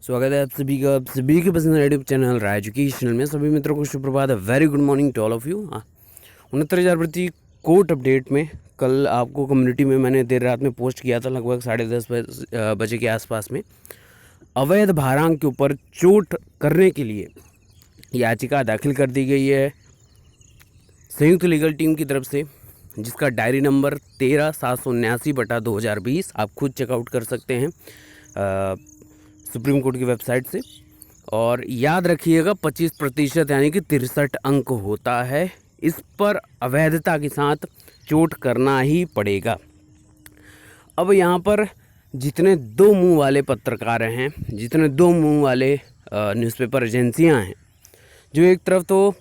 स्वागत है आप सभी के पसंद यूट्यूब चैनल राय एजुकेशनल में। सभी मित्रों को सुप्रभात है। Very good morning to all of you. 69,000 भर्ती कोर्ट अपडेट में कल आपको कम्युनिटी में मैंने देर रात में पोस्ट किया था, लगभग 10:30 बजे के आसपास में। अवैध भारांक के ऊपर चोट करने के लिए याचिका दाखिल कर दी गई है संयुक्त लीगल टीम की तरफ से, जिसका डायरी नंबर 13/779/2020 आप खुद चेकआउट कर सकते हैं सुप्रीम कोर्ट की वेबसाइट से। और याद रखिएगा 25% यानी कि 63 अंक होता है। इस पर अवैधता के साथ चोट करना ही पड़ेगा। अब यहाँ पर जितने दो मुंह वाले पत्रकार हैं, जितने दो मुंह वाले न्यूज़पेपर एजेंसियाँ हैं, जो एक तरफ तो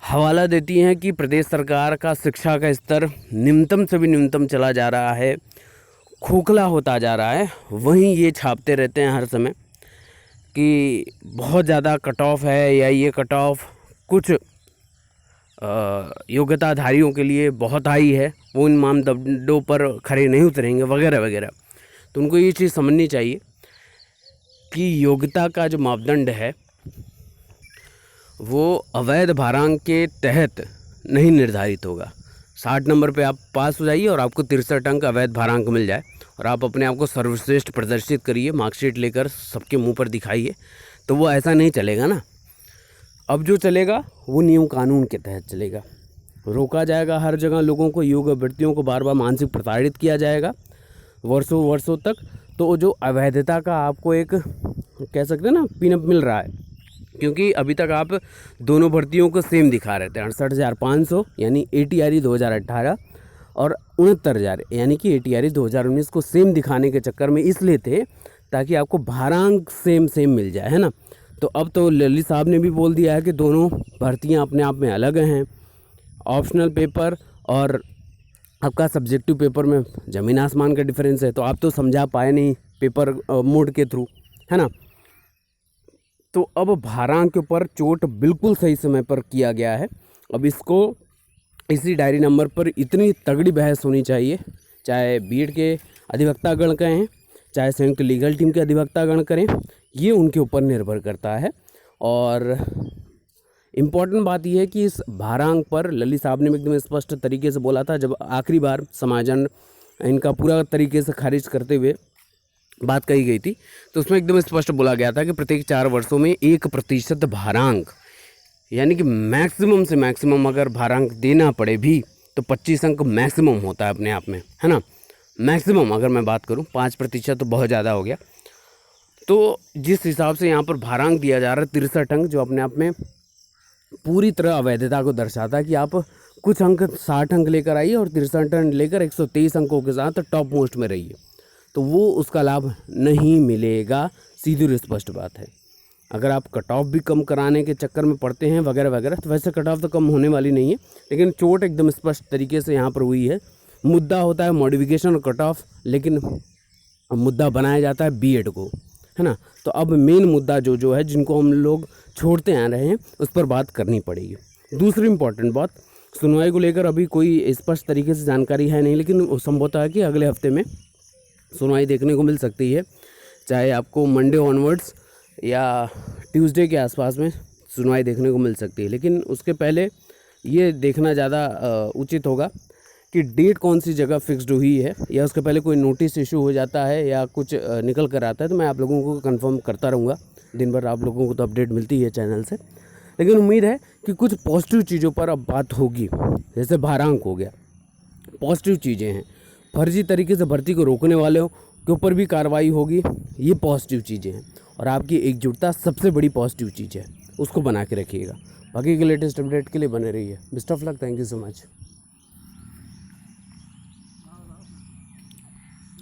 हवाला देती हैं कि प्रदेश सरकार का शिक्षा का स्तर न्यूनतम से भी न्यूनतम चला जा रहा है, खोखला होता जा रहा है, वहीं ये छापते रहते हैं हर समय कि बहुत ज़्यादा कट ऑफ है या ये कट ऑफ कुछ योग्यताधारियों के लिए बहुत हाई है, वो इन मानदंडों पर खरे नहीं उतरेंगे वगैरह वगैरह। तो उनको ये चीज़ समझनी चाहिए कि योग्यता का जो मापदंड है वो अवैध भारांक के तहत नहीं निर्धारित होगा। 60 नंबर पे आप पास हो जाइए और आपको 63 अंक अवैध भारांक मिल जाए और आप अपने आप को सर्वश्रेष्ठ प्रदर्शित करिए, मार्कशीट लेकर सबके मुंह पर दिखाइए, तो वो ऐसा नहीं चलेगा ना। अब जो चलेगा वो नियम कानून के तहत चलेगा। रोका जाएगा हर जगह लोगों को, योग्य अभ्यर्थियों को बार बार मानसिक प्रताड़ित किया जाएगा वर्षों वर्षों तक। तो जो अवैधता का आपको एक कह सकते हैं ना पिनअप मिल रहा है, क्योंकि अभी तक आप दोनों भर्तियों को सेम दिखा रहे थे, 68,500 यानी ATRE 2018 और 69,000 यानी कि ATRE 2019 को सेम दिखाने के चक्कर में इसलिए थे ताकि आपको भारांक सेम मिल जाए, है ना। तो अब तो ललित साहब ने भी बोल दिया है कि दोनों भर्तियां अपने आप में अलग हैं। ऑप्शनल पेपर और आपका सब्जेक्टिव पेपर में ज़मीन आसमान का डिफरेंस है, तो आप तो समझा पाए नहीं पेपर मोड के थ्रू, है ना। तो अब भारांक के ऊपर चोट बिल्कुल सही समय पर किया गया है। अब इसको इसी डायरी नंबर पर इतनी तगड़ी बहस होनी चाहिए, चाहे बीएड के अधिवक्तागण कहें, चाहे संयुक्त लीगल टीम के अधिवक्तागण करें, ये उनके ऊपर निर्भर करता है। और इम्पॉर्टेंट बात यह है कि इस भारांक पर ललित साहब ने एकदम स्पष्ट तरीके से बोला था, जब आखिरी बार समाजन इनका पूरा तरीके से खारिज करते हुए बात कही गई थी, तो उसमें एकदम स्पष्ट बोला गया था कि प्रत्येक 4 वर्षों में 1% भारांक, यानी कि मैक्सिमम से मैक्सिमम अगर भारांक देना पड़े भी तो 25 अंक मैक्सिमम होता है अपने आप में, है ना। मैक्सिमम अगर मैं बात करूं, 5% तो बहुत ज़्यादा हो गया। तो जिस हिसाब से यहाँ पर भारांक दिया जा रहा है 63 अंक, जो अपने आप में पूरी तरह अवैधता को दर्शाता है कि आप कुछ अंक 60 अंक लेकर आइए और 63 अंक लेकर 123 अंकों के साथ टॉप मोस्ट में रहिए, तो वो उसका लाभ नहीं मिलेगा। सीधी और स्पष्ट बात है। अगर आप कट ऑफ भी कम कराने के चक्कर में पड़ते हैं वगैरह वगैरह, तो वैसे कट ऑफ तो कम होने वाली नहीं है, लेकिन चोट एकदम स्पष्ट तरीके से यहाँ पर हुई है। मुद्दा होता है मॉडिफिकेशन और कट ऑफ, लेकिन मुद्दा बनाया जाता है बीएड को, है ना। तो अब मेन मुद्दा जो है, जिनको हम लोग छोड़ते आ रहे हैं, उस पर बात करनी पड़ेगी। दूसरी इंपॉर्टेंट बात, सुनवाई को लेकर अभी कोई स्पष्ट तरीके से जानकारी है नहीं, लेकिन संभवतः है कि अगले हफ्ते में सुनवाई देखने को मिल सकती है, चाहे आपको मंडे ऑनवर्ड्स या ट्यूसडे के आसपास में सुनवाई देखने को मिल सकती है। लेकिन उसके पहले ये देखना ज़्यादा उचित होगा कि डेट कौन सी जगह फिक्स्ड हुई है, या उसके पहले कोई नोटिस इशू हो जाता है या कुछ निकल कर आता है, तो मैं आप लोगों को कंफर्म करता रहूँगा। दिन भर आप लोगों को तो अपडेट मिलती है चैनल से, लेकिन उम्मीद है कि कुछ पॉजिटिव चीज़ों पर अब बात होगी। जैसे भारांक हो गया, पॉजिटिव चीज़ें हैं। फर्जी तरीके से भर्ती को रोकने वालों के ऊपर भी कार्रवाई होगी, ये पॉजिटिव चीज़ें हैं। और आपकी एकजुटता सबसे बड़ी पॉजिटिव चीज़ है, उसको बना के रखिएगा। बाकी के लेटेस्ट अपडेट के लिए बने रहिए। Best of luck, thank you so much.